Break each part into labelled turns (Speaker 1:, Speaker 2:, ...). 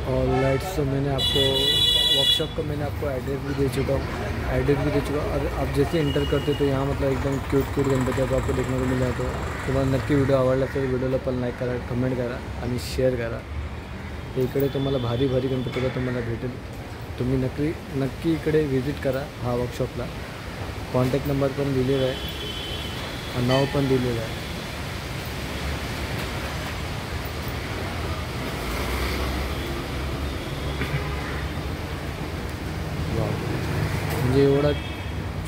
Speaker 1: और लाइट्स तो मैंने आपको वर्कशॉप का मैंने आपको एड्रेस भी दे चुका हूँ। और आप जैसे इंटर करते तो यहाँ मतलब एकदम क्यूट गणपती आपको देखने को मिल जातो। तुम्हाला नक्की व्हिडिओ आवडला तर व्हिडिओला पण लाईक करा, कमेंट करा आणि शेअर करा। इकडे तुम्हाला भारी गणपतीला तुम्हाला भेटेल। तुम्ही नक्की इकडे व्हिजिट करा हा वर्कशॉपला। कॉन्टॅक्ट नंबर पण दिलेला आहे, नाव पण दिलेलं आहे। म्हणजे एवढा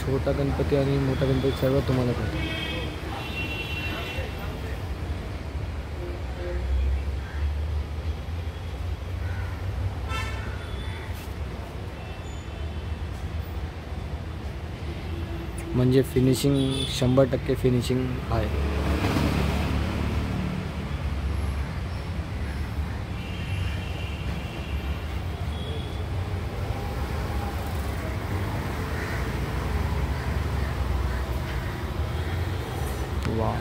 Speaker 1: छोटा गणपती आणि मोठा गणपती सर्व तुम्हाला भेटेल। म्हणजे फिनिशिंग 100% फिनिशिंग आहे। वाह,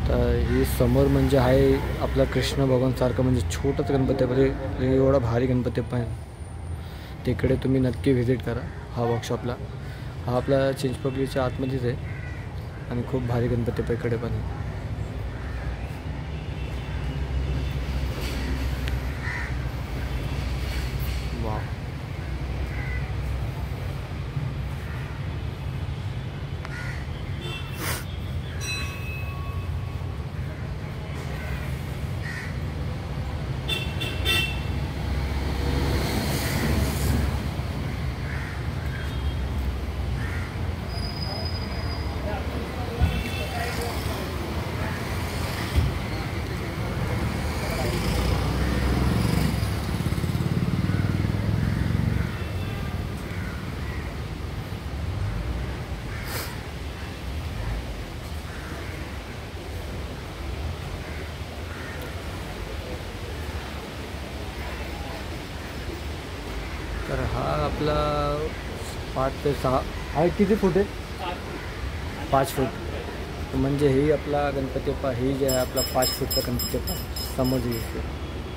Speaker 1: तर ही समोर म्हणजे आहे आपला कृष्ण भगवान सारखं, म्हणजे छोटंच गणपती आहे, एवढा भारी गणपती पण। तिकडे तुम्ही नक्की व्हिजिट करा हा वर्कशॉपला। हा आपला चिंचपोकलीच्या आतमध्येच आहे आणि खूप भारी गणपती पण इकडे पण आहे। वाह, तर हा आपला 5 ते 6 आहे। किती फूट आहे? 5 फूट। म्हणजे ही आपला गणपती बाप्पा ही जे आहे आपला 5 फूटचा गणपती बाप्पा समोर दिसते।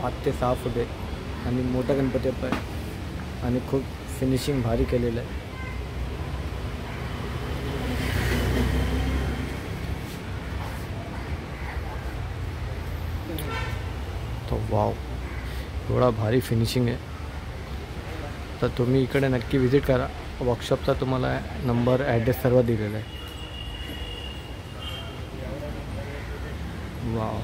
Speaker 1: 5 ते 6 फूट आहे आणि मोठा गणपती बाप्पा आहे आणि खूप फिनिशिंग भारी केलेलं आहे। तो वाव, एवढा भारी फिनिशिंग आहे। तर तुम्ही इकडे नक्की व्हिजिट करा। वर्कशॉपचा तुम्हाला नंबर ॲड्रेस सर्व दिलेला आहे। वाव,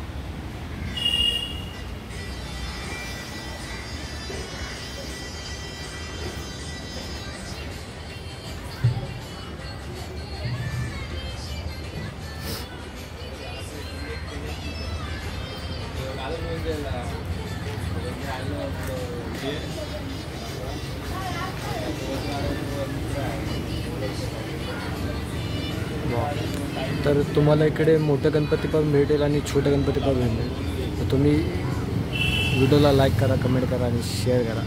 Speaker 1: तर तुम्हाला इकडे मोठं गणपती पण भेटेल आणि छोटं गणपती पण भेटेल। तर तुम्ही व्हिडिओला लाईक करा, कमेंट करा आणि शेअर करा।